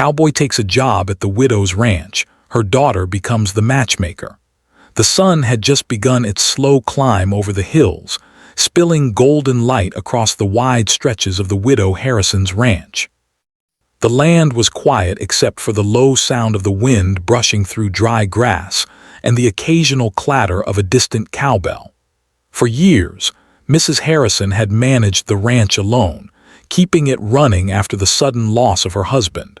Cowboy takes a job at the widow's ranch. Her daughter becomes the matchmaker. The sun had just begun its slow climb over the hills, spilling golden light across the wide stretches of the widow Harrison's ranch. The land was quiet except for the low sound of the wind brushing through dry grass and the occasional clatter of a distant cowbell. For years, Mrs. Harrison had managed the ranch alone, keeping it running after the sudden loss of her husband.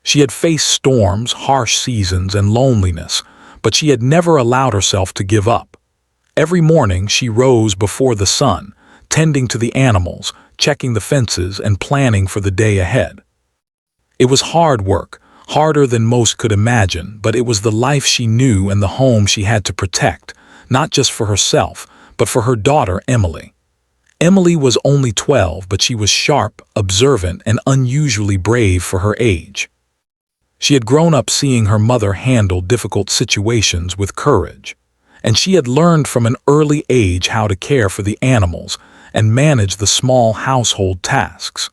She had faced storms, harsh seasons, and loneliness, but she had never allowed herself to give up. Every morning she rose before the sun, tending to the animals, checking the fences, and planning for the day ahead. It was hard work, harder than most could imagine, but it was the life she knew and the home she had to protect, not just for herself, but for her daughter Emily. Emily was only 12, but she was sharp, observant, and unusually brave for her age. She had grown up seeing her mother handle difficult situations with courage, and she had learned from an early age how to care for the animals and manage the small household tasks.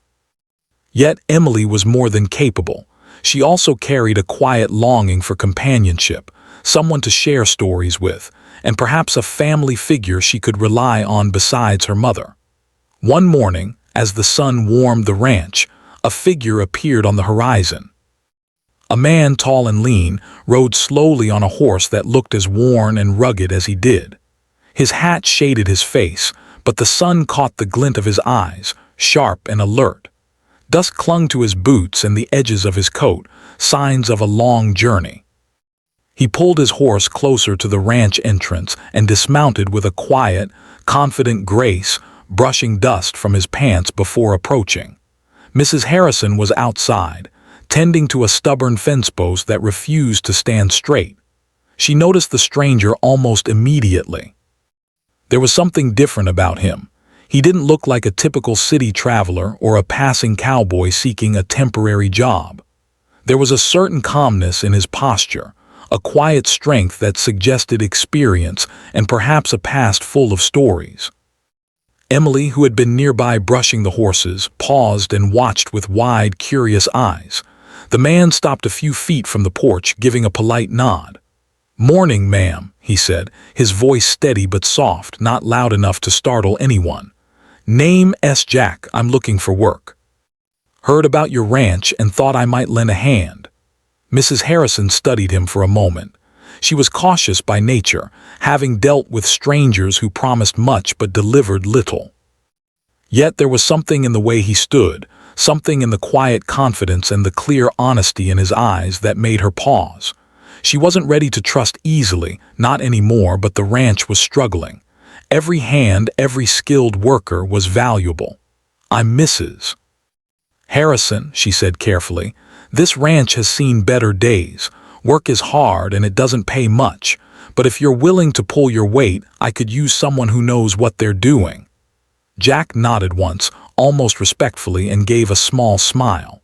Yet Emily was more than capable. She also carried a quiet longing for companionship, someone to share stories with, and perhaps a family figure she could rely on besides her mother. One morning, as the sun warmed the ranch, a figure appeared on the horizon. A man, tall and lean, rode slowly on a horse that looked as worn and rugged as he did. His hat shaded his face, but the sun caught the glint of his eyes, sharp and alert. Dust clung to his boots and the edges of his coat, signs of a long journey. He pulled his horse closer to the ranch entrance and dismounted with a quiet, confident grace, brushing dust from his pants before approaching. Mrs. Harrison was outside, tending to a stubborn fence post that refused to stand straight. She noticed the stranger almost immediately. There was something different about him. He didn't look like a typical city traveler or a passing cowboy seeking a temporary job. There was a certain calmness in his posture, a quiet strength that suggested experience and perhaps a past full of stories. Emily, who had been nearby brushing the horses, paused and watched with wide, curious eyes. The man stopped a few feet from the porch, giving a polite nod. "Morning, ma'am," he said, his voice steady but soft, not loud enough to startle anyone. "Name's Jack. I'm looking for work. Heard about your ranch and thought I might lend a hand." Mrs. Harrison studied him for a moment. She was cautious by nature, having dealt with strangers who promised much but delivered little. Yet there was something in the way he stood, something in the quiet confidence and the clear honesty in his eyes that made her pause. She wasn't ready to trust easily, not anymore, but the ranch was struggling. Every hand, every skilled worker was valuable. "I'm Mrs. Harrison," she said carefully. "This ranch has seen better days. Work is hard and it doesn't pay much, but if you're willing to pull your weight, I could use someone who knows what they're doing." Jack nodded once, almost respectfully, and gave a small smile.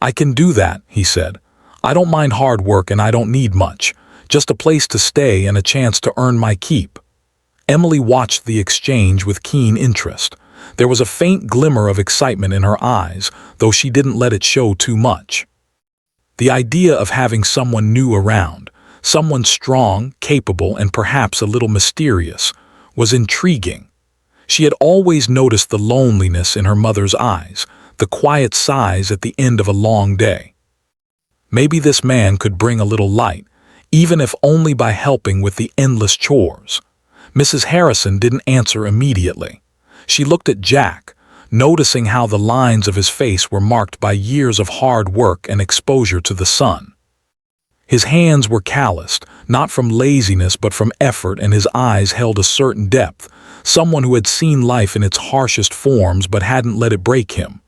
"I can do that," he said. "I don't mind hard work and I don't need much, just a place to stay and a chance to earn my keep." Emily watched the exchange with keen interest. There was a faint glimmer of excitement in her eyes, though she didn't let it show too much. The idea of having someone new around, someone strong, capable, and perhaps a little mysterious, was intriguing. She had always noticed the loneliness in her mother's eyes, the quiet sighs at the end of a long day. Maybe this man could bring a little light, even if only by helping with the endless chores. Mrs. Harrison didn't answer immediately. She looked at Jack, noticing how the lines of his face were marked by years of hard work and exposure to the sun. His hands were calloused, not from laziness but from effort, and his eyes held a certain depth, someone who had seen life in its harshest forms but hadn't let it break him.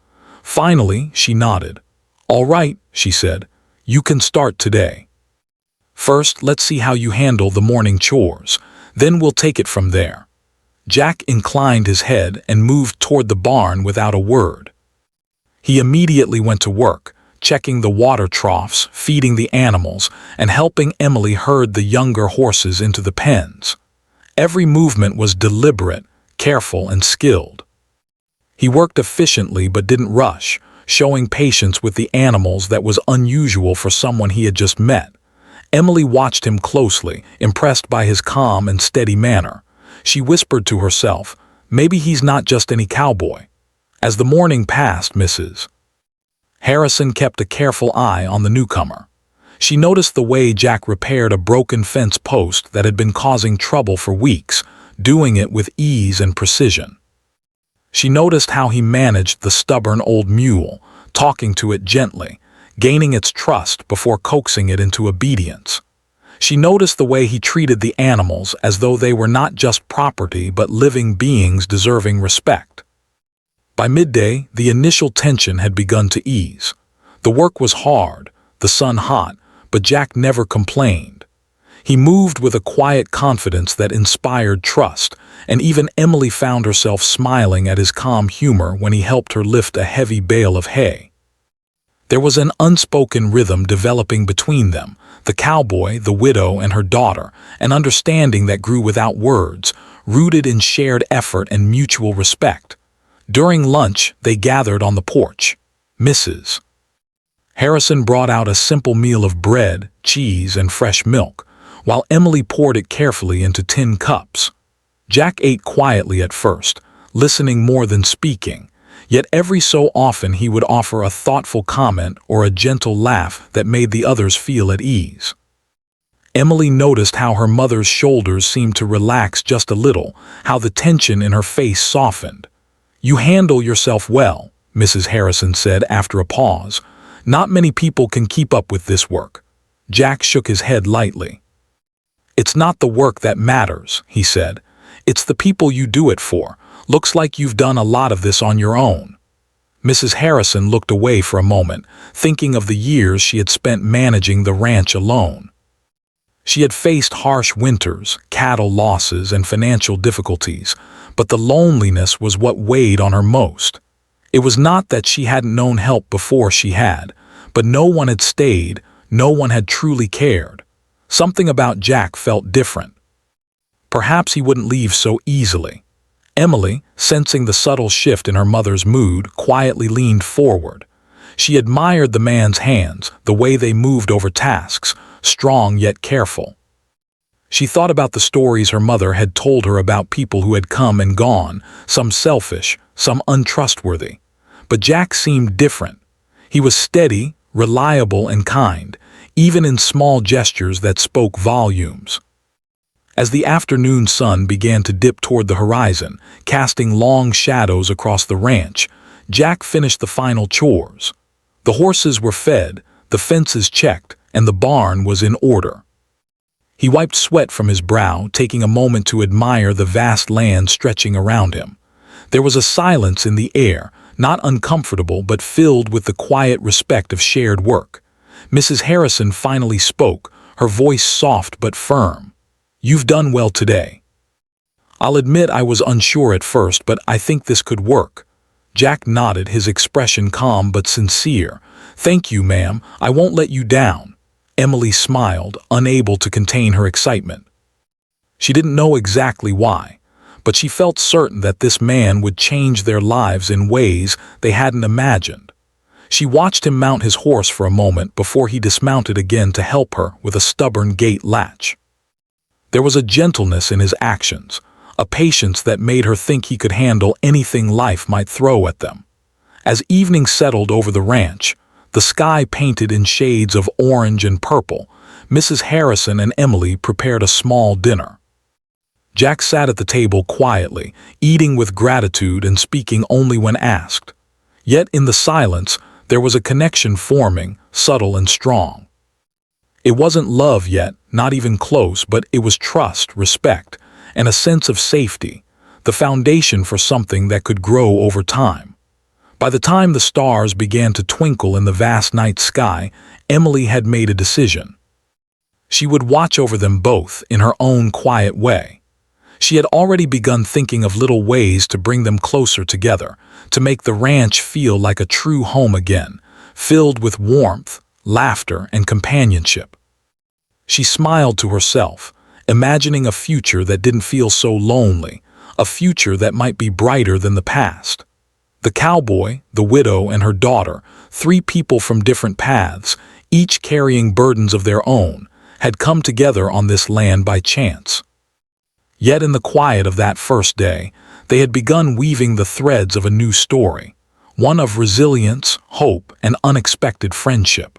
Finally, she nodded. "All right," she said, "you can start today. First, let's see how you handle the morning chores, then we'll take it from there." Jack inclined his head and moved toward the barn without a word. He immediately went to work, checking the water troughs, feeding the animals, and helping Emily herd the younger horses into the pens. Every movement was deliberate, careful, and skilled. He worked efficiently but didn't rush, showing patience with the animals that was unusual for someone he had just met. Emily watched him closely, impressed by his calm and steady manner. She whispered to herself, "Maybe he's not just any cowboy." As the morning passed, Mrs. Harrison kept a careful eye on the newcomer. She noticed the way Jack repaired a broken fence post that had been causing trouble for weeks, doing it with ease and precision. She noticed how he managed the stubborn old mule, talking to it gently, gaining its trust before coaxing it into obedience. She noticed the way he treated the animals as though they were not just property but living beings deserving respect. By midday, the initial tension had begun to ease. The work was hard, the sun hot, but Jack never complained. He moved with a quiet confidence that inspired trust, and even Emily found herself smiling at his calm humor when he helped her lift a heavy bale of hay. There was an unspoken rhythm developing between them, the cowboy, the widow, and her daughter, an understanding that grew without words, rooted in shared effort and mutual respect. During lunch, they gathered on the porch. Mrs. Harrison brought out a simple meal of bread, cheese, and fresh milk, while Emily poured it carefully into tin cups. Jack ate quietly at first, listening more than speaking, yet every so often he would offer a thoughtful comment or a gentle laugh that made the others feel at ease. Emily noticed how her mother's shoulders seemed to relax just a little, how the tension in her face softened. "You handle yourself well," Mrs. Harrison said after a pause. "Not many people can keep up with this work." Jack shook his head lightly. "It's not the work that matters," he said. "It's the people you do it for. Looks like you've done a lot of this on your own." Mrs. Harrison looked away for a moment, thinking of the years she had spent managing the ranch alone. She had faced harsh winters, cattle losses, and financial difficulties, but the loneliness was what weighed on her most. It was not that she hadn't known help before she had, but no one had stayed, no one had truly cared. Something about Jack felt different. Perhaps he wouldn't leave so easily. Emily, sensing the subtle shift in her mother's mood, quietly leaned forward. She admired the man's hands, the way they moved over tasks, strong yet careful. She thought about the stories her mother had told her about people who had come and gone, some selfish, some untrustworthy. But Jack seemed different. He was steady, reliable, and kind, even in small gestures that spoke volumes. As the afternoon sun began to dip toward the horizon, casting long shadows across the ranch, Jack finished the final chores. The horses were fed, the fences checked, and the barn was in order. He wiped sweat from his brow, taking a moment to admire the vast land stretching around him. There was a silence in the air, not uncomfortable but filled with the quiet respect of shared work. Mrs. Harrison finally spoke, her voice soft but firm. "You've done well today. I'll admit I was unsure at first, but I think this could work." Jack nodded, his expression calm but sincere. "Thank you, ma'am. I won't let you down." Emily smiled, unable to contain her excitement. She didn't know exactly why, but she felt certain that this man would change their lives in ways they hadn't imagined. She watched him mount his horse for a moment before he dismounted again to help her with a stubborn gate latch. There was a gentleness in his actions, a patience that made her think he could handle anything life might throw at them. As evening settled over the ranch, the sky painted in shades of orange and purple, Mrs. Harrison and Emily prepared a small dinner. Jack sat at the table quietly, eating with gratitude and speaking only when asked. Yet in the silence, there was a connection forming, subtle and strong. It wasn't love yet, not even close, but it was trust, respect, and a sense of safety, the foundation for something that could grow over time. By the time the stars began to twinkle in the vast night sky, Emily had made a decision. She would watch over them both in her own quiet way. She had already begun thinking of little ways to bring them closer together, to make the ranch feel like a true home again, filled with warmth, laughter, and companionship. She smiled to herself, imagining a future that didn't feel so lonely, a future that might be brighter than the past. The cowboy, the widow, and her daughter, three people from different paths, each carrying burdens of their own, had come together on this land by chance. Yet in the quiet of that first day, they had begun weaving the threads of a new story, one of resilience, hope, and unexpected friendship.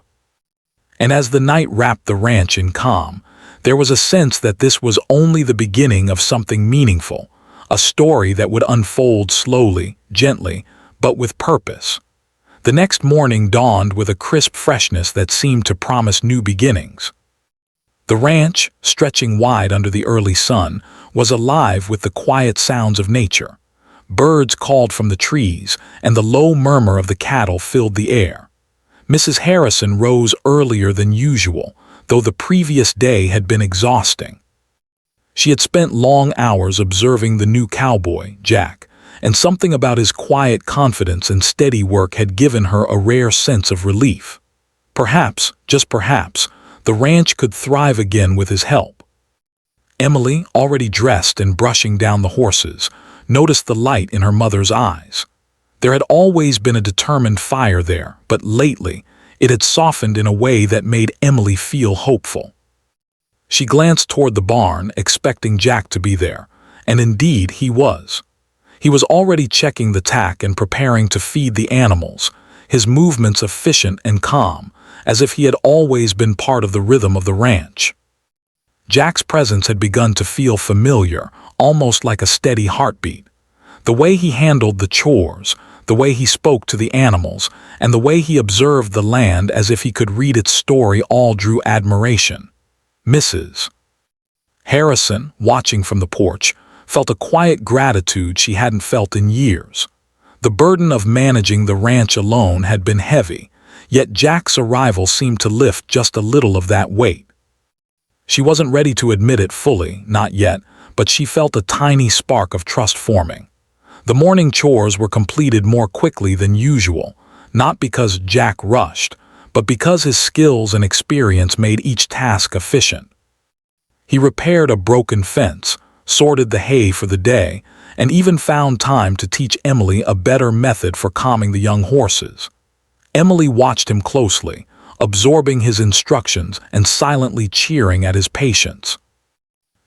And as the night wrapped the ranch in calm, there was a sense that this was only the beginning of something meaningful, a story that would unfold slowly, gently, but with purpose. The next morning dawned with a crisp freshness that seemed to promise new beginnings. The ranch, stretching wide under the early sun, was alive with the quiet sounds of nature. Birds called from the trees, and the low murmur of the cattle filled the air. Mrs. Harrison rose earlier than usual, though the previous day had been exhausting. She had spent long hours observing the new cowboy, Jack, and something about his quiet confidence and steady work had given her a rare sense of relief. Perhaps, just perhaps, the ranch could thrive again with his help. Emily, already dressed and brushing down the horses, noticed the light in her mother's eyes. There had always been a determined fire there, but lately it had softened in a way that made Emily feel hopeful. She glanced toward the barn, expecting Jack to be there, and indeed he was. He was already checking the tack and preparing to feed the animals, his movements efficient and calm, as if he had always been part of the rhythm of the ranch. Jack's presence had begun to feel familiar, almost like a steady heartbeat. The way he handled the chores, the way he spoke to the animals, and the way he observed the land as if he could read its story all drew admiration. Mrs. Harrison, watching from the porch, felt a quiet gratitude she hadn't felt in years. The burden of managing the ranch alone had been heavy, yet Jack's arrival seemed to lift just a little of that weight. She wasn't ready to admit it fully, not yet, but she felt a tiny spark of trust forming. The morning chores were completed more quickly than usual, not because Jack rushed, but because his skills and experience made each task efficient. He repaired a broken fence, sorted the hay for the day, and even found time to teach Emily a better method for calming the young horses. Emily watched him closely, absorbing his instructions and silently cheering at his patience.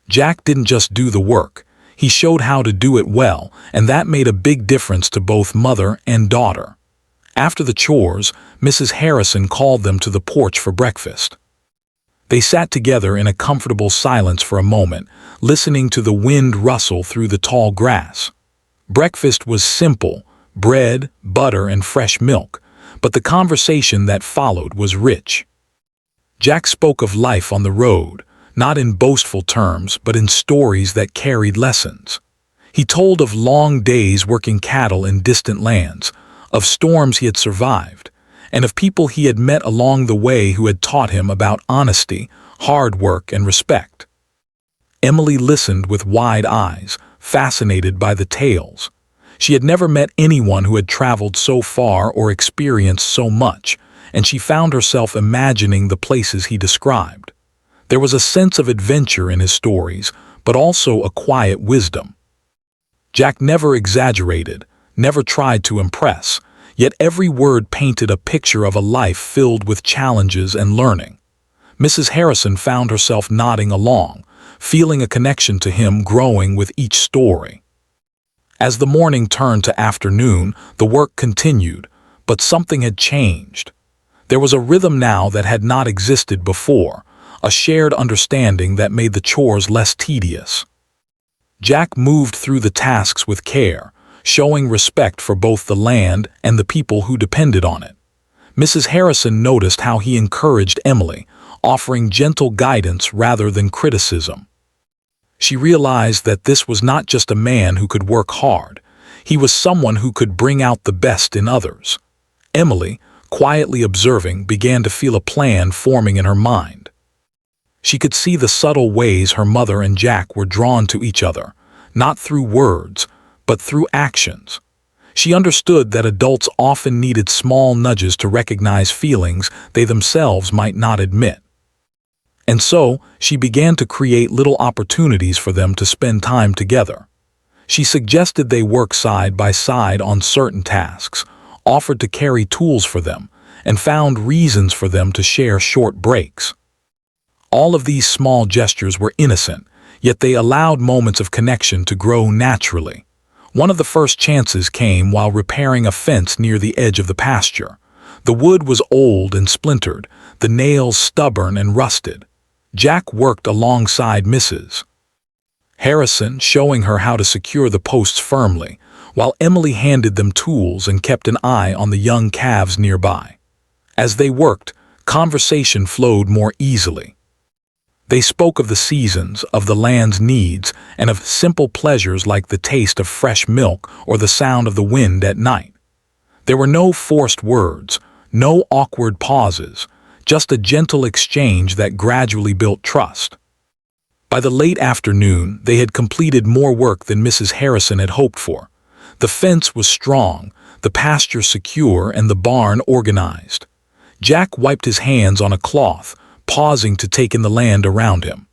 Jack didn't just do the work, he showed how to do it well, and that made a big difference to both mother and daughter. After the chores, Mrs. Harrison called them to the porch for breakfast. They sat together in a comfortable silence for a moment, listening to the wind rustle through the tall grass. Breakfast was simple, bread, butter, and fresh milk, but the conversation that followed was rich. Jack spoke of life on the road, not in boastful terms, but in stories that carried lessons. He told of long days working cattle in distant lands, of storms he had survived, and of people he had met along the way who had taught him about honesty, hard work, and respect. Emily listened with wide eyes, fascinated by the tales. She had never met anyone who had traveled so far or experienced so much, and she found herself imagining the places he described. There was a sense of adventure in his stories, but also a quiet wisdom. Jack never exaggerated, never tried to impress, yet every word painted a picture of a life filled with challenges and learning. Mrs. Harrison found herself nodding along, feeling a connection to him growing with each story. As the morning turned to afternoon, the work continued, but something had changed. There was a rhythm now that had not existed before, a shared understanding that made the chores less tedious. Jack moved through the tasks with care, showing respect for both the land and the people who depended on it. Mrs. Harrison noticed how he encouraged Emily, offering gentle guidance rather than criticism. She realized that this was not just a man who could work hard, he was someone who could bring out the best in others. Emily, quietly observing, began to feel a plan forming in her mind. She could see the subtle ways her mother and Jack were drawn to each other, not through words, but through actions. She understood that adults often needed small nudges to recognize feelings they themselves might not admit. And so, she began to create little opportunities for them to spend time together. She suggested they work side by side on certain tasks, offered to carry tools for them, and found reasons for them to share short breaks. All of these small gestures were innocent, yet they allowed moments of connection to grow naturally. One of the first chances came while repairing a fence near the edge of the pasture. The wood was old and splintered, the nails stubborn and rusted. Jack worked alongside Mrs. Harrison, showing her how to secure the posts firmly, while Emily handed them tools and kept an eye on the young calves nearby. As they worked, conversation flowed more easily. They spoke of the seasons, of the land's needs, and of simple pleasures like the taste of fresh milk or the sound of the wind at night. There were no forced words, no awkward pauses, just a gentle exchange that gradually built trust. By the late afternoon, they had completed more work than Mrs. Harrison had hoped for. The fence was strong, the pasture secure, and the barn organized. Jack wiped his hands on a cloth, pausing to take in the land around him.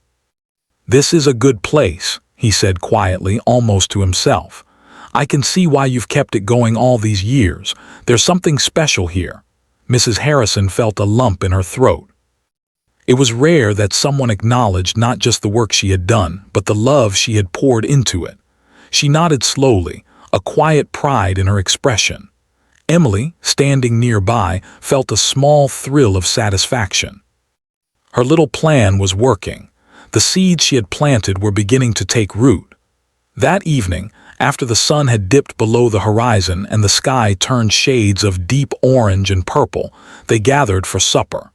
"This is a good place," he said quietly, almost to himself. "I can see why you've kept it going all these years. There's something special here." Mrs. Harrison felt a lump in her throat. It was rare that someone acknowledged not just the work she had done, but the love she had poured into it. She nodded slowly, a quiet pride in her expression. Emily, standing nearby, felt a small thrill of satisfaction. Her little plan was working. The seeds she had planted were beginning to take root. That evening, after the sun had dipped below the horizon and the sky turned shades of deep orange and purple, they gathered for supper.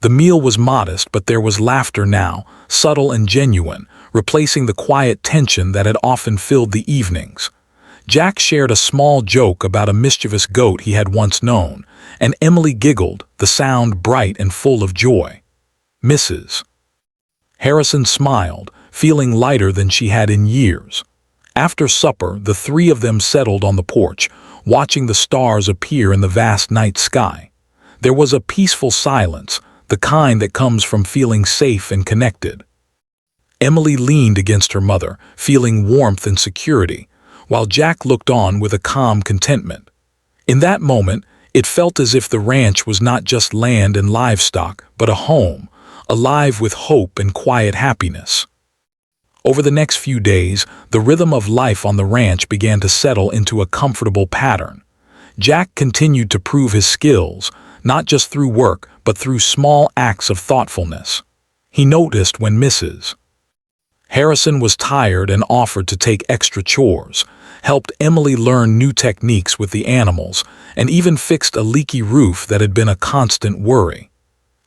The meal was modest, but there was laughter now, subtle and genuine, replacing the quiet tension that had often filled the evenings. Jack shared a small joke about a mischievous goat he had once known, and Emily giggled, the sound bright and full of joy. Mrs. Harrison smiled, feeling lighter than she had in years. After supper, the three of them settled on the porch, watching the stars appear in the vast night sky. There was a peaceful silence, the kind that comes from feeling safe and connected. Emily leaned against her mother, feeling warmth and security, while Jack looked on with a calm contentment. In that moment, it felt as if the ranch was not just land and livestock, but a home, alive with hope and quiet happiness. Over the next few days, the rhythm of life on the ranch began to settle into a comfortable pattern. Jack continued to prove his skills, not just through work, but through small acts of thoughtfulness. He noticed when Mrs. Harrison was tired and offered to take extra chores, helped Emily learn new techniques with the animals, and even fixed a leaky roof that had been a constant worry.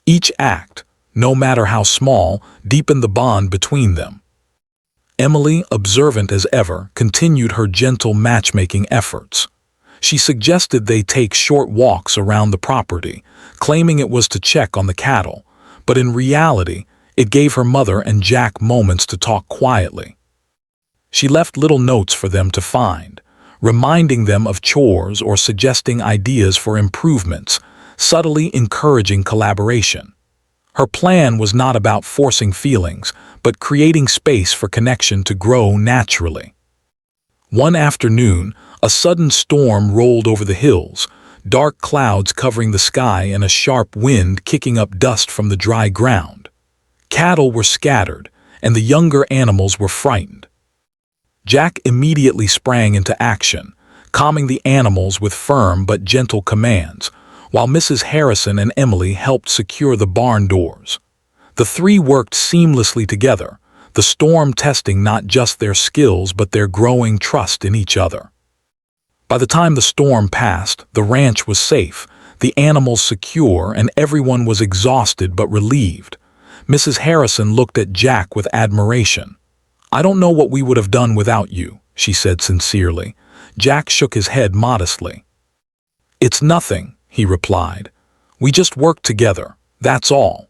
Each act, no matter how small, deepened the bond between them. Emily, observant as ever, continued her gentle matchmaking efforts. She suggested they take short walks around the property, claiming it was to check on the cattle, but in reality, it gave her mother and Jack moments to talk quietly. She left little notes for them to find, reminding them of chores or suggesting ideas for improvements, subtly encouraging collaboration. Her plan was not about forcing feelings, but creating space for connection to grow naturally. One afternoon, a sudden storm rolled over the hills, dark clouds covering the sky and a sharp wind kicking up dust from the dry ground. Cattle were scattered, and the younger animals were frightened. Jack immediately sprang into action, calming the animals with firm but gentle commands, while Mrs. Harrison and Emily helped secure the barn doors. The three worked seamlessly together, the storm testing not just their skills but their growing trust in each other. By the time the storm passed, the ranch was safe, the animals secure, and everyone was exhausted but relieved. Mrs. Harrison looked at Jack with admiration. "I don't know what we would have done without you," she said sincerely. Jack shook his head modestly. "It's nothing," he replied. "We just worked together, that's all."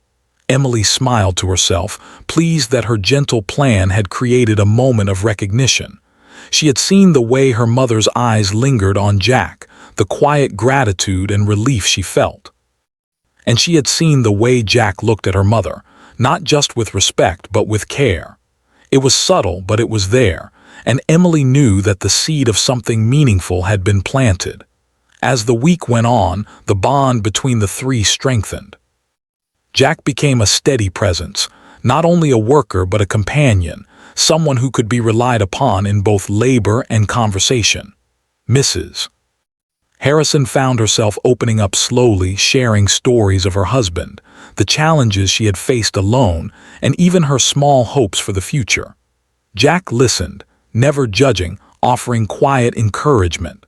Emily smiled to herself, pleased that her gentle plan had created a moment of recognition. She had seen the way her mother's eyes lingered on Jack, the quiet gratitude and relief she felt. And she had seen the way Jack looked at her mother, not just with respect but with care. It was subtle, but it was there, and Emily knew that the seed of something meaningful had been planted. As the week went on, the bond between the three strengthened. Jack became a steady presence, not only a worker but a companion, someone who could be relied upon in both labor and conversation. Mrs. Harrison found herself opening up slowly, sharing stories of her husband, the challenges she had faced alone, and even her small hopes for the future. Jack listened, never judging, offering quiet encouragement.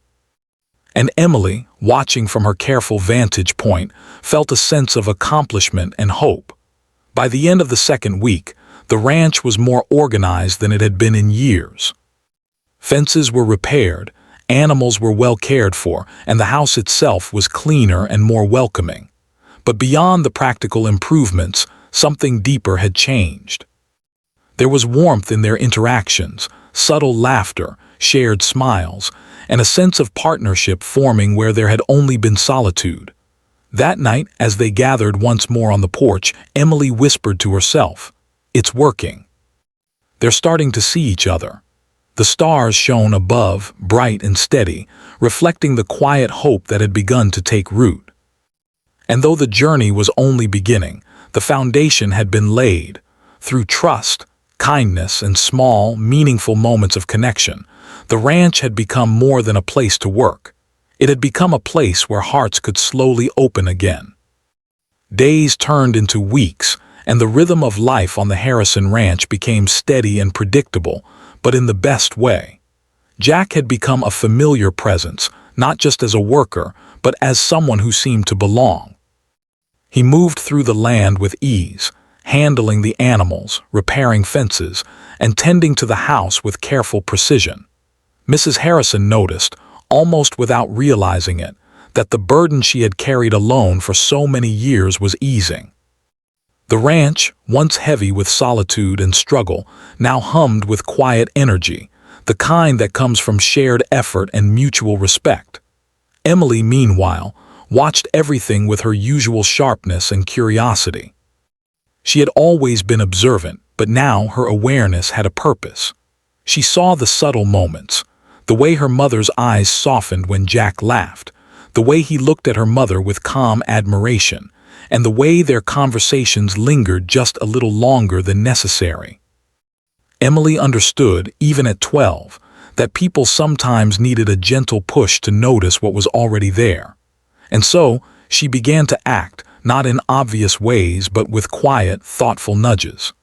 And Emily, watching from her careful vantage point, felt a sense of accomplishment and hope. By the end of the second week, the ranch was more organized than it had been in years. Fences were repaired, animals were well cared for, and the house itself was cleaner and more welcoming. But beyond the practical improvements, something deeper had changed. There was warmth in their interactions, subtle laughter, shared smiles, and a sense of partnership forming where there had only been solitude. That night, as they gathered once more on the porch, Emily whispered to herself, "It's working. They're starting to see each other." The stars shone above, bright and steady, reflecting the quiet hope that had begun to take root. And though the journey was only beginning, the foundation had been laid. Through trust, kindness, and small, meaningful moments of connection, the ranch had become more than a place to work. It had become a place where hearts could slowly open again. Days turned into weeks, and the rhythm of life on the Harrison ranch became steady and predictable, but in the best way. Jack had become a familiar presence, not just as a worker, but as someone who seemed to belong. He moved through the land with ease, handling the animals, repairing fences, and tending to the house with careful precision. Mrs. Harrison noticed, almost without realizing it, that the burden she had carried alone for so many years was easing. The ranch, once heavy with solitude and struggle, now hummed with quiet energy, the kind that comes from shared effort and mutual respect. Emily, meanwhile, watched everything with her usual sharpness and curiosity. She had always been observant, but now her awareness had a purpose. She saw the subtle moments, the way her mother's eyes softened when Jack laughed, the way he looked at her mother with calm admiration, and the way their conversations lingered just a little longer than necessary. Emily understood, even at 12, that people sometimes needed a gentle push to notice what was already there. And so, she began to act, not in obvious ways but with quiet, thoughtful nudges.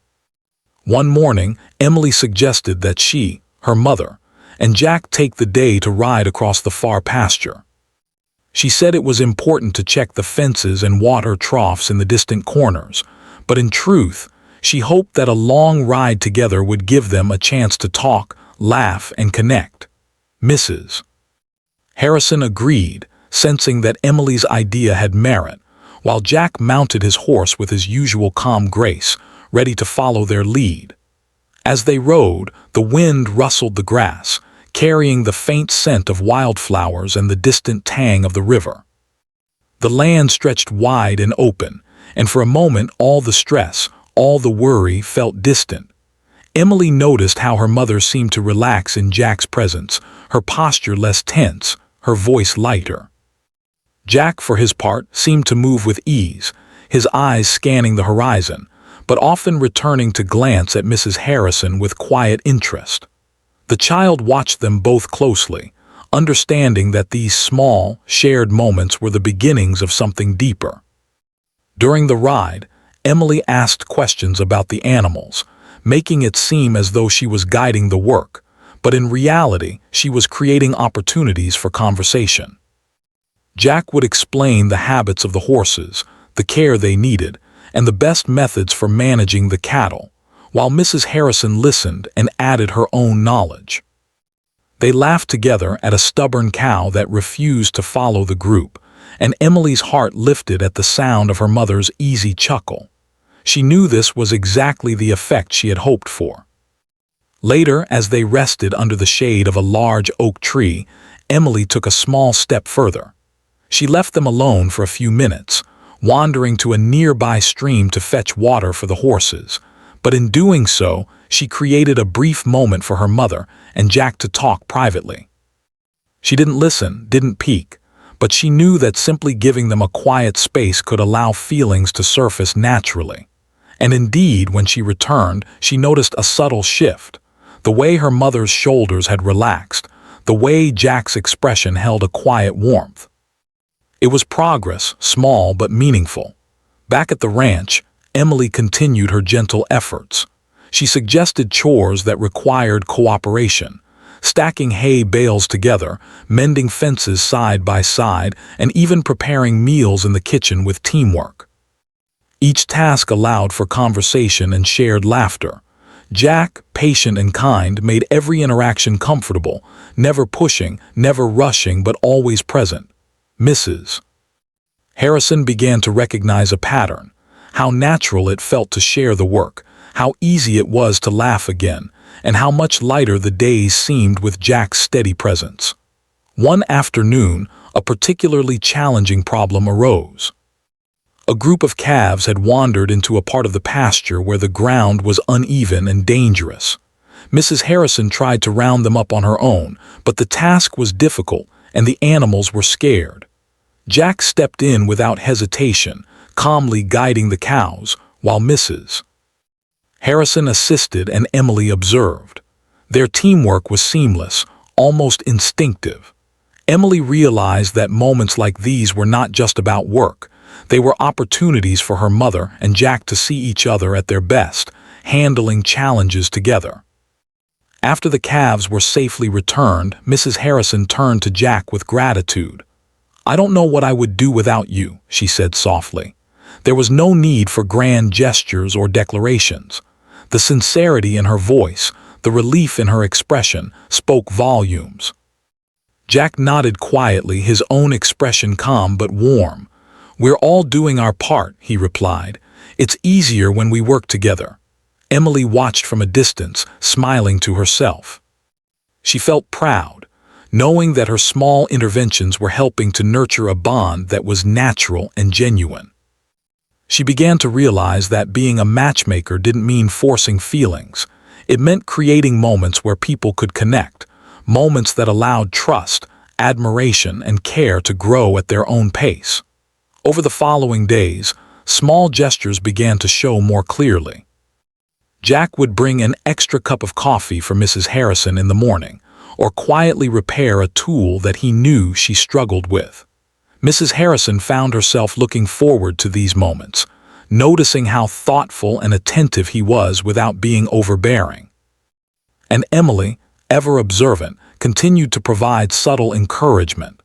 One morning, Emily suggested that she, her mother, and Jack take the day to ride across the far pasture. She said it was important to check the fences and water troughs in the distant corners, but in truth, she hoped that a long ride together would give them a chance to talk, laugh, and connect. Mrs. Harrison agreed, sensing that Emily's idea had merit, while Jack mounted his horse with his usual calm grace, ready to follow their lead. As they rode, the wind rustled the grass, carrying the faint scent of wildflowers and the distant tang of the river. The land stretched wide and open, and for a moment all the stress, all the worry felt distant. Emily noticed how her mother seemed to relax in Jack's presence, her posture less tense, her voice lighter. Jack, for his part, seemed to move with ease, his eyes scanning the horizon, but often returning to glance at Mrs. Harrison with quiet interest. The child watched them both closely, understanding that these small, shared moments were the beginnings of something deeper. During the ride, Emily asked questions about the animals, making it seem as though she was guiding the work, but in reality, she was creating opportunities for conversation. Jack would explain the habits of the horses, the care they needed, and the best methods for managing the cattle, while Mrs. Harrison listened and added her own knowledge. They laughed together at a stubborn cow that refused to follow the group, and Emily's heart lifted at the sound of her mother's easy chuckle. She knew this was exactly the effect she had hoped for. Later, as they rested under the shade of a large oak tree, Emily took a small step further. She left them alone for a few minutes, wandering to a nearby stream to fetch water for the horses, but in doing so, She created a brief moment for her mother and Jack to talk privately. She didn't listen, didn't peek, but she knew that simply giving them a quiet space could allow feelings to surface naturally. And indeed, when she returned, she noticed a subtle shift. The way her mother's shoulders had relaxed, the way Jack's expression held a quiet warmth. It was progress, small but meaningful. Back at the ranch, Emily continued her gentle efforts. She suggested chores that required cooperation, stacking hay bales together, mending fences side by side, and even preparing meals in the kitchen with teamwork. Each task allowed for conversation and shared laughter. Jack, patient and kind, made every interaction comfortable, never pushing, never rushing, but always present. Mrs. Harrison began to recognize a pattern, how natural it felt to share the work, how easy it was to laugh again, and how much lighter the days seemed with Jack's steady presence. One afternoon, a particularly challenging problem arose. A group of calves had wandered into a part of the pasture where the ground was uneven and dangerous. Mrs. Harrison tried to round them up on her own, but the task was difficult and the animals were scared. Jack stepped in without hesitation, calmly guiding the cows, while Mrs. Harrison assisted and Emily observed. Their teamwork was seamless, almost instinctive. Emily realized that moments like these were not just about work. They were opportunities for her mother and Jack to see each other at their best, handling challenges together. After the calves were safely returned, Mrs. Harrison turned to Jack with gratitude. "I don't know what I would do without you," she said softly. There was no need for grand gestures or declarations. The sincerity in her voice, the relief in her expression, spoke volumes. Jack nodded quietly, his own expression calm but warm. "We're all doing our part," he replied. "It's easier when we work together." Emily watched from a distance, smiling to herself. She felt proud, knowing that her small interventions were helping to nurture a bond that was natural and genuine. She began to realize that being a matchmaker didn't mean forcing feelings. It meant creating moments where people could connect, moments that allowed trust, admiration, and care to grow at their own pace. Over the following days, small gestures began to show more clearly. Jack would bring an extra cup of coffee for Mrs. Harrison in the morning, or quietly repair a tool that he knew she struggled with. Mrs. Harrison found herself looking forward to these moments, noticing how thoughtful and attentive he was without being overbearing. And Emily, ever observant, continued to provide subtle encouragement,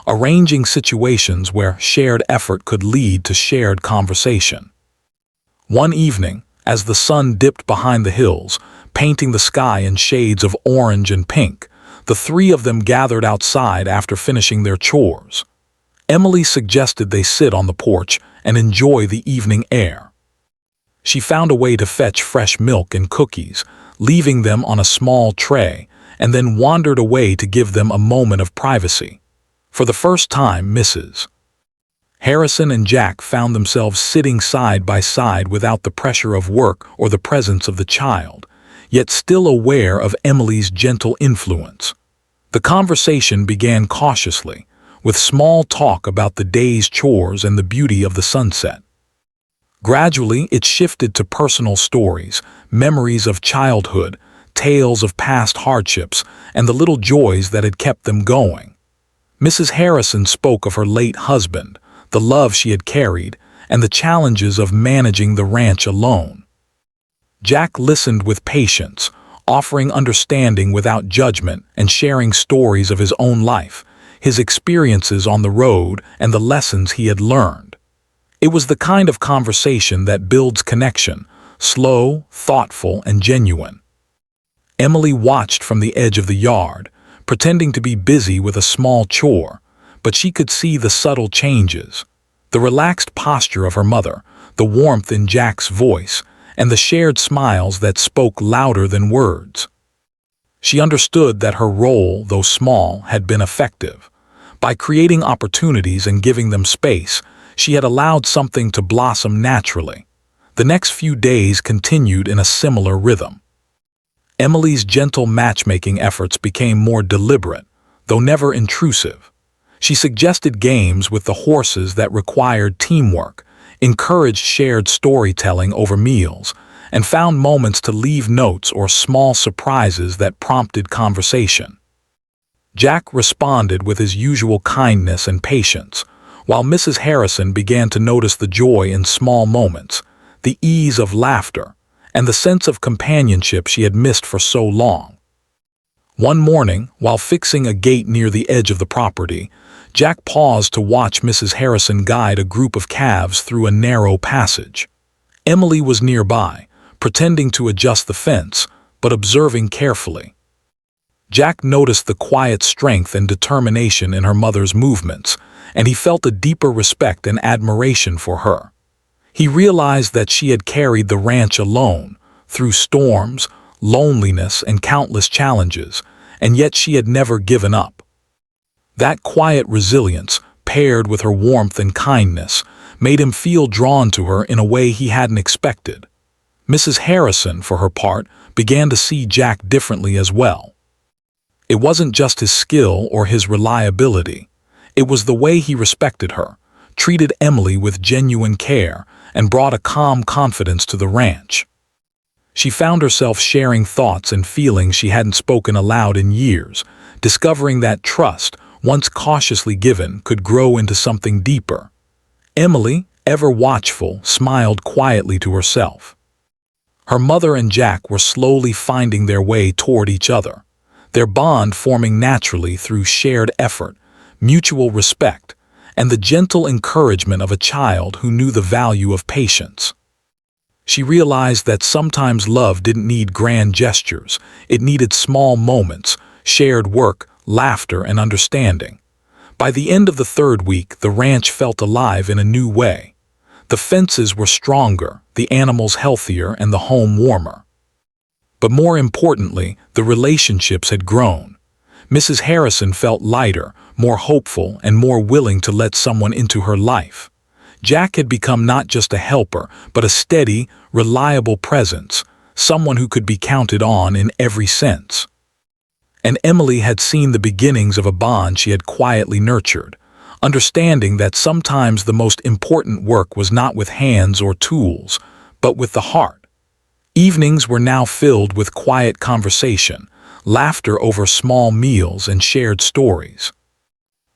arranging situations where shared effort could lead to shared conversation. One evening, as the sun dipped behind the hills, painting the sky in shades of orange and pink, the three of them gathered outside after finishing their chores. Emily suggested they sit on the porch and enjoy the evening air. She found a way to fetch fresh milk and cookies, leaving them on a small tray, and then wandered away to give them a moment of privacy. For the first time, Mrs. Harrison and Jack found themselves sitting side by side without the pressure of work or the presence of the child, yet still aware of Emily's gentle influence. The conversation began cautiously, with small talk about the day's chores and the beauty of the sunset. Gradually, it shifted to personal stories, memories of childhood, tales of past hardships, and the little joys that had kept them going. Mrs. Harrison spoke of her late husband, the love she had carried, and the challenges of managing the ranch alone. Jack listened with patience, offering understanding without judgment and sharing stories of his own life, his experiences on the road, and the lessons he had learned. It was the kind of conversation that builds connection, slow, thoughtful, and genuine. Emily watched from the edge of the yard, pretending to be busy with a small chore, but she could see the subtle changes, the relaxed posture of her mother, the warmth in Jack's voice, and the shared smiles that spoke louder than words. She understood that her role, though small, had been effective. By creating opportunities and giving them space, she had allowed something to blossom naturally. The next few days continued in a similar rhythm. Emily's gentle matchmaking efforts became more deliberate, though never intrusive. She suggested games with the horses that required teamwork, encouraged shared storytelling over meals, and found moments to leave notes or small surprises that prompted conversation. Jack responded with his usual kindness and patience, while Mrs. Harrison began to notice the joy in small moments, the ease of laughter, and the sense of companionship she had missed for so long. One morning, while fixing a gate near the edge of the property, Jack paused to watch Mrs. Harrison guide a group of calves through a narrow passage. Emily was nearby, pretending to adjust the fence, but observing carefully. Jack noticed the quiet strength and determination in her mother's movements, and he felt a deeper respect and admiration for her. He realized that she had carried the ranch alone, through storms, loneliness, and countless challenges, and yet she had never given up. That quiet resilience, paired with her warmth and kindness, made him feel drawn to her in a way he hadn't expected. Mrs. Harrison, for her part, began to see Jack differently as well. It wasn't just his skill or his reliability. It was the way he respected her, treated Emily with genuine care, and brought a calm confidence to the ranch. She found herself sharing thoughts and feelings she hadn't spoken aloud in years, discovering that trust, once cautiously given, could grow into something deeper. Emily, ever watchful, smiled quietly to herself. Her mother and Jack were slowly finding their way toward each other, their bond forming naturally through shared effort, mutual respect, and the gentle encouragement of a child who knew the value of patience. She realized that sometimes love didn't need grand gestures, it needed small moments, shared work, laughter, and understanding. By the end of the third week, the ranch felt alive in a new way. The fences were stronger, the animals healthier, and the home warmer. But more importantly, the relationships had grown. Mrs. Harrison felt lighter, more hopeful, and more willing to let someone into her life. Jack had become not just a helper, but a steady, reliable presence, someone who could be counted on in every sense. And Emily had seen the beginnings of a bond she had quietly nurtured, understanding that sometimes the most important work was not with hands or tools, but with the heart. Evenings were now filled with quiet conversation, laughter over small meals, and shared stories.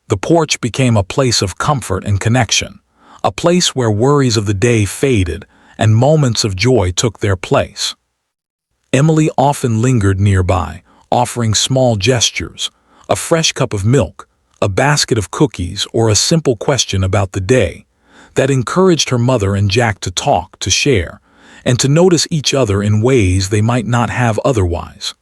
The porch became a place of comfort and connection, a place where worries of the day faded and moments of joy took their place. Emily often lingered nearby, offering small gestures, a fresh cup of milk, a basket of cookies, or a simple question about the day, that encouraged her mother and Jack to talk, to share, and to notice each other in ways they might not have otherwise.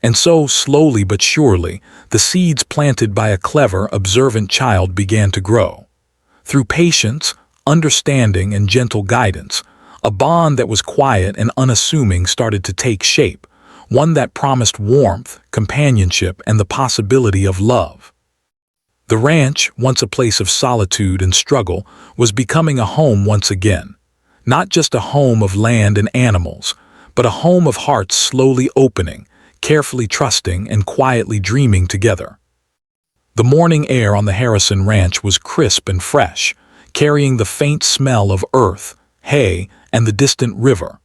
And so, slowly but surely, the seeds planted by a clever, observant child began to grow. Through patience, understanding, and gentle guidance, a bond that was quiet and unassuming started to take shape, one that promised warmth, companionship, and the possibility of love. The ranch, once a place of solitude and struggle, was becoming a home once again. Not just a home of land and animals, but a home of hearts slowly opening, carefully trusting, and quietly dreaming together. The morning air on the Harrison ranch was crisp and fresh, carrying the faint smell of earth, hay, and the distant river.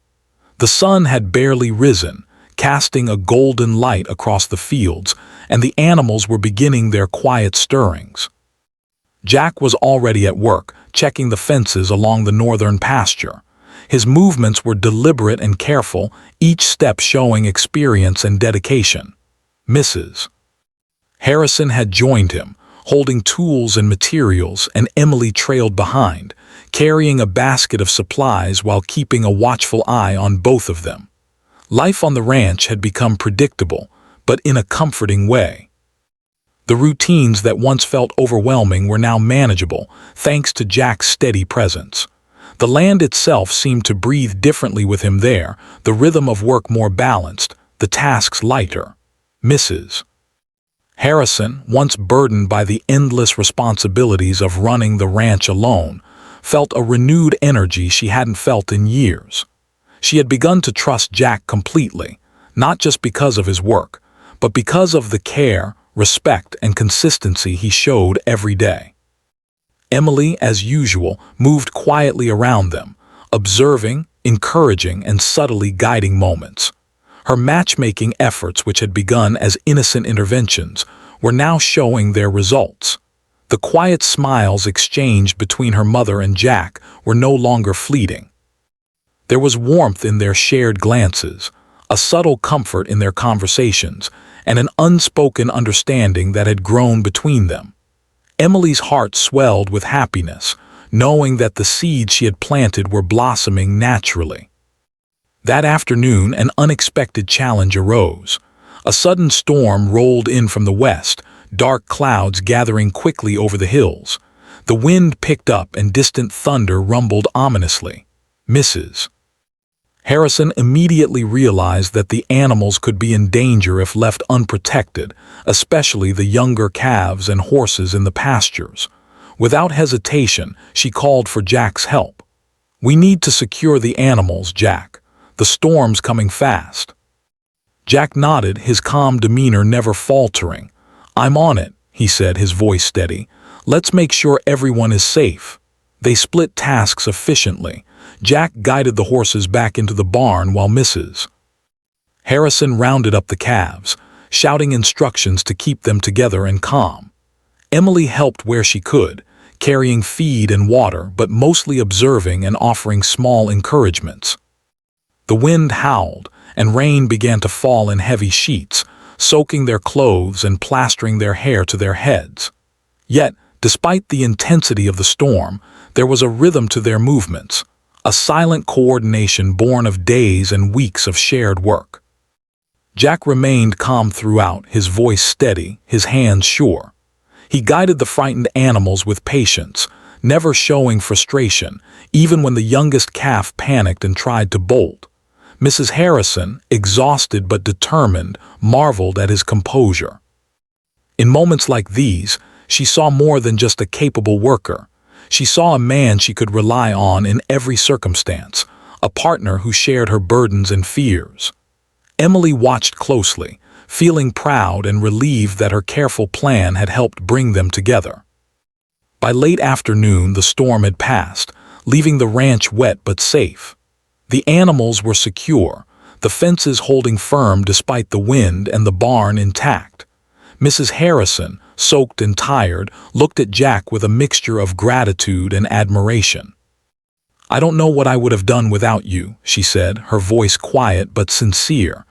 The sun had barely risen, casting a golden light across the fields, and the animals were beginning their quiet stirrings. Jack was already at work, checking the fences along the northern pasture. His movements were deliberate and careful, each step showing experience and dedication. Mrs. Harrison had joined him, holding tools and materials, and Emily trailed behind, carrying a basket of supplies while keeping a watchful eye on both of them. Life on the ranch had become predictable, but in a comforting way. The routines that once felt overwhelming were now manageable, thanks to Jack's steady presence. The land itself seemed to breathe differently with him there, the rhythm of work more balanced, the tasks lighter. Mrs. Harrison, once burdened by the endless responsibilities of running the ranch alone, felt a renewed energy she hadn't felt in years. She had begun to trust Jack completely, not just because of his work, but because of the care, respect, and consistency he showed every day. Emily, as usual, moved quietly around them, observing, encouraging, and subtly guiding moments. Her matchmaking efforts, which had begun as innocent interventions, were now showing their results. The quiet smiles exchanged between her mother and Jack were no longer fleeting. There was warmth in their shared glances, a subtle comfort in their conversations, and an unspoken understanding that had grown between them. Emily's heart swelled with happiness, knowing that the seeds she had planted were blossoming naturally. That afternoon, an unexpected challenge arose. A sudden storm rolled in from the west, dark clouds gathering quickly over the hills. The wind picked up and distant thunder rumbled ominously. Mrs. Harrison immediately realized that the animals could be in danger if left unprotected, especially the younger calves and horses in the pastures. Without hesitation, she called for Jack's help. "We need to secure the animals, Jack. The storm's coming fast." Jack nodded, his calm demeanor never faltering. "I'm on it," he said, his voice steady. "Let's make sure everyone is safe." They split tasks efficiently. Jack guided the horses back into the barn while Mrs. Harrison rounded up the calves, shouting instructions to keep them together and calm. Emily helped where she could, carrying feed and water, but mostly observing and offering small encouragements. The wind howled, and rain began to fall in heavy sheets, soaking their clothes and plastering their hair to their heads. Yet, despite the intensity of the storm, there was a rhythm to their movements, a silent coordination born of days and weeks of shared work. Jack remained calm throughout, his voice steady, his hands sure. He guided the frightened animals with patience, never showing frustration, even when the youngest calf panicked and tried to bolt. Mrs. Harrison, exhausted but determined, marveled at his composure. In moments like these, she saw more than just a capable worker. She saw a man she could rely on in every circumstance, a partner who shared her burdens and fears. Emily watched closely, feeling proud and relieved that her careful plan had helped bring them together. By late afternoon, the storm had passed, leaving the ranch wet but safe. The animals were secure, the fences holding firm despite the wind and the barn intact. Mrs. Harrison, soaked and tired, looked at Jack with a mixture of gratitude and admiration. "I don't know what I would have done without you," she said, her voice quiet but sincere.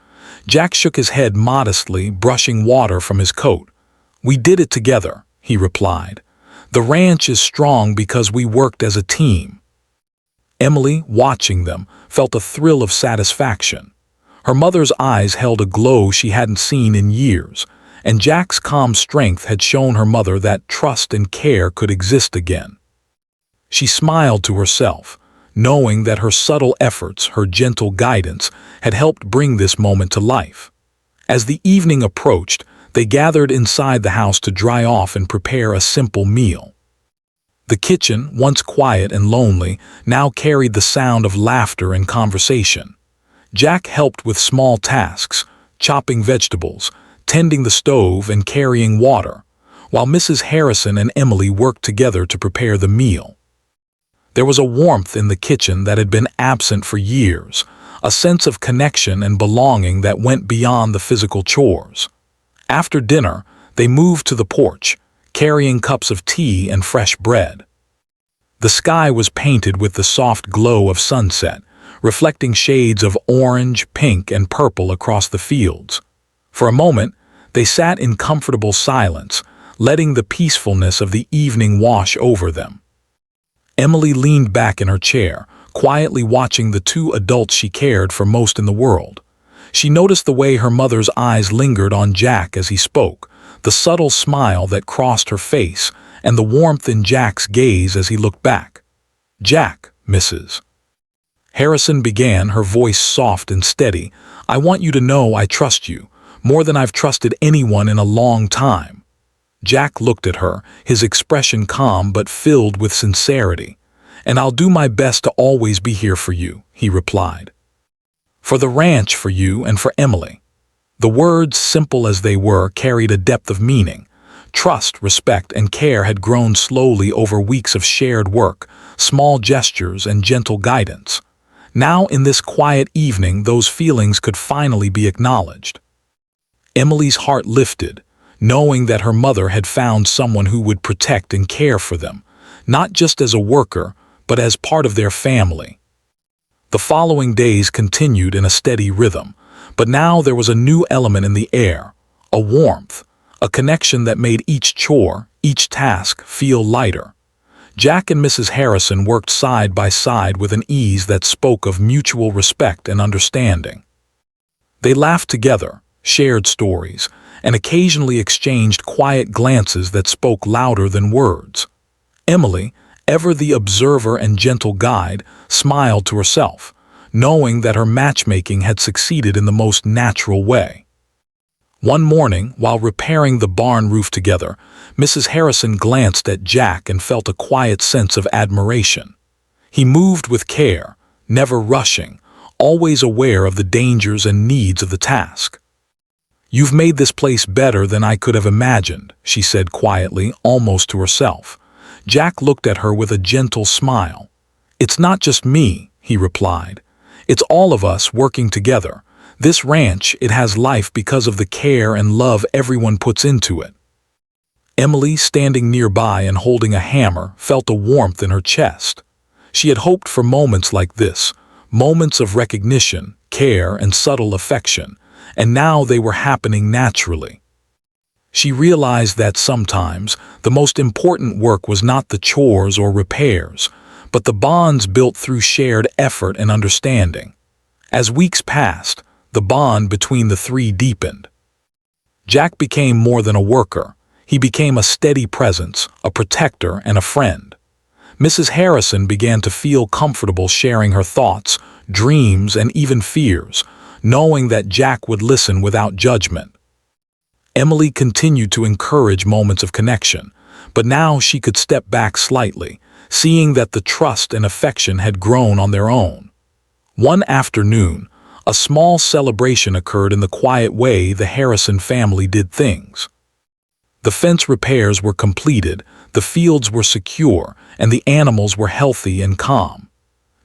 Jack shook his head modestly, brushing water from his coat. "We did it together," he replied. "The ranch is strong because we worked as a team." Emily, watching them, felt a thrill of satisfaction. Her mother's eyes held a glow she hadn't seen in years, and Jack's calm strength had shown her mother that trust and care could exist again. She smiled to herself, knowing that her subtle efforts, her gentle guidance, had helped bring this moment to life. As the evening approached, they gathered inside the house to dry off and prepare a simple meal. The kitchen, once quiet and lonely, now carried the sound of laughter and conversation. Jack helped with small tasks, chopping vegetables, tending the stove, and carrying water, while Mrs. Harrison and Emily worked together to prepare the meal. There was a warmth in the kitchen that had been absent for years, a sense of connection and belonging that went beyond the physical chores. After dinner, they moved to the porch, carrying cups of tea and fresh bread. The sky was painted with the soft glow of sunset, reflecting shades of orange, pink, and purple across the fields. For a moment, they sat in comfortable silence, letting the peacefulness of the evening wash over them. Emily leaned back in her chair, quietly watching the two adults she cared for most in the world. She noticed the way her mother's eyes lingered on Jack as he spoke, the subtle smile that crossed her face, and the warmth in Jack's gaze as he looked back. "Jack, Mrs. Harrison began, her voice soft and steady. "I want you to know I trust you, more than I've trusted anyone in a long time." Jack looked at her, his expression calm but filled with sincerity. "And I'll do my best to always be here for you," he replied. "For the ranch, for you, and for Emily." The words, simple as they were, carried a depth of meaning. Trust, respect, and care had grown slowly over weeks of shared work, small gestures, and gentle guidance. Now, in this quiet evening, those feelings could finally be acknowledged. Emily's heart lifted, knowing that her mother had found someone who would protect and care for them, not just as a worker, but as part of their family. The following days continued in a steady rhythm, but now there was a new element in the air, a warmth, a connection that made each chore, each task, feel lighter. Jack and Mrs. Harrison worked side by side with an ease that spoke of mutual respect and understanding. They laughed together, shared stories, and occasionally exchanged quiet glances that spoke louder than words. Emily, ever the observer and gentle guide, smiled to herself, knowing that her matchmaking had succeeded in the most natural way. One morning, while repairing the barn roof together, Mrs. Harrison glanced at Jack and felt a quiet sense of admiration. He moved with care, never rushing, always aware of the dangers and needs of the task. "You've made this place better than I could have imagined," she said quietly, almost to herself. Jack looked at her with a gentle smile. "It's not just me," he replied. "It's all of us working together. This ranch, it has life because of the care and love everyone puts into it." Emily, standing nearby and holding a hammer, felt a warmth in her chest. She had hoped for moments like this, moments of recognition, care, and subtle affection, and now they were happening naturally. She realized that sometimes the most important work was not the chores or repairs, but the bonds built through shared effort and understanding. As weeks passed, the bond between the three deepened. Jack became more than a worker. He became a steady presence, a protector, and a friend. Mrs. Harrison began to feel comfortable sharing her thoughts, dreams, and even fears, knowing that Jack would listen without judgment. Emily continued to encourage moments of connection, but now she could step back slightly, seeing that the trust and affection had grown on their own. One afternoon, a small celebration occurred in the quiet way the Harrison family did things. The fence repairs were completed, the fields were secure, and the animals were healthy and calm.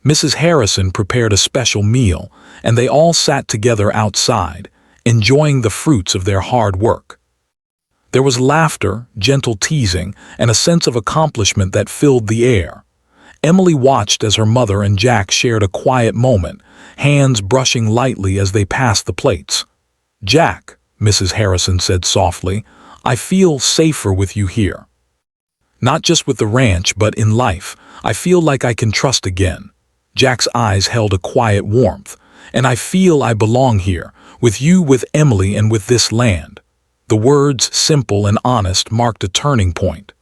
Mrs. Harrison prepared a special meal, and they all sat together outside, enjoying the fruits of their hard work. There was laughter, gentle teasing, and a sense of accomplishment that filled the air. Emily watched as her mother and Jack shared a quiet moment, hands brushing lightly as they passed the plates. "Jack," Mrs. Harrison said softly, "I feel safer with you here. Not just with the ranch, but in life. I feel like I can trust again." Jack's eyes held a quiet warmth. "And I feel I belong here, with you, with Emily, and with this land." The words, simple and honest, marked a turning point.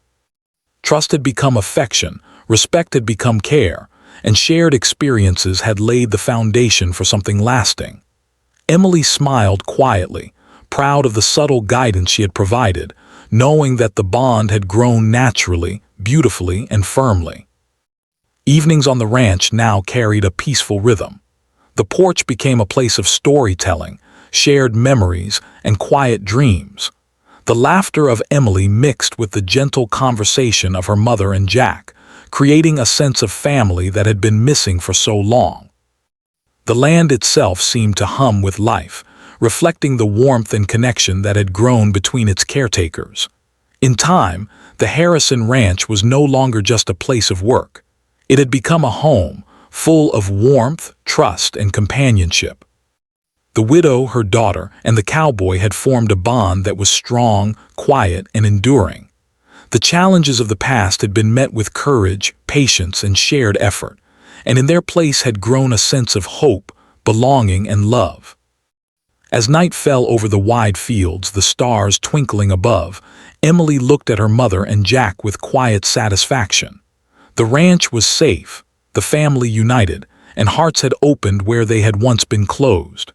Trust had become affection, respect had become care, and shared experiences had laid the foundation for something lasting. Emily smiled quietly, proud of the subtle guidance she had provided, knowing that the bond had grown naturally, beautifully, and firmly. Evenings on the ranch now carried a peaceful rhythm. The porch became a place of storytelling, shared memories, and quiet dreams. The laughter of Emily mixed with the gentle conversation of her mother and Jack, creating a sense of family that had been missing for so long. The land itself seemed to hum with life, reflecting the warmth and connection that had grown between its caretakers. In time, the Harrison Ranch was no longer just a place of work. It had become a home, full of warmth, trust, and companionship. The widow, her daughter, and the cowboy had formed a bond that was strong, quiet, and enduring. The challenges of the past had been met with courage, patience, and shared effort, and in their place had grown a sense of hope, belonging, and love. As night fell over the wide fields, the stars twinkling above, Emily looked at her mother and Jack with quiet satisfaction. The ranch was safe, the family united, and hearts had opened where they had once been closed.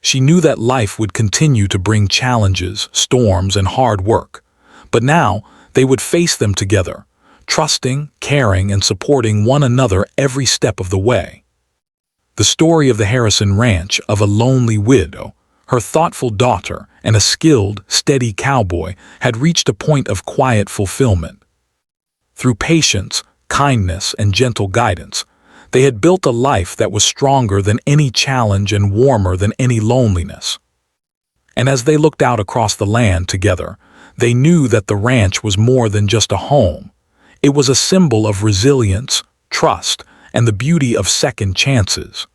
She knew that life would continue to bring challenges, storms, and hard work, but now they would face them together, trusting, caring, and supporting one another every step of the way. The story of the Harrison Ranch, of a lonely widow, Her thoughtful daughter and a skilled, steady cowboy had reached a point of quiet fulfillment. Through patience, kindness, and gentle guidance, they had built a life that was stronger than any challenge and warmer than any loneliness. And as they looked out across the land together, they knew that the ranch was more than just a home. It was a symbol of resilience, trust, and the beauty of second chances.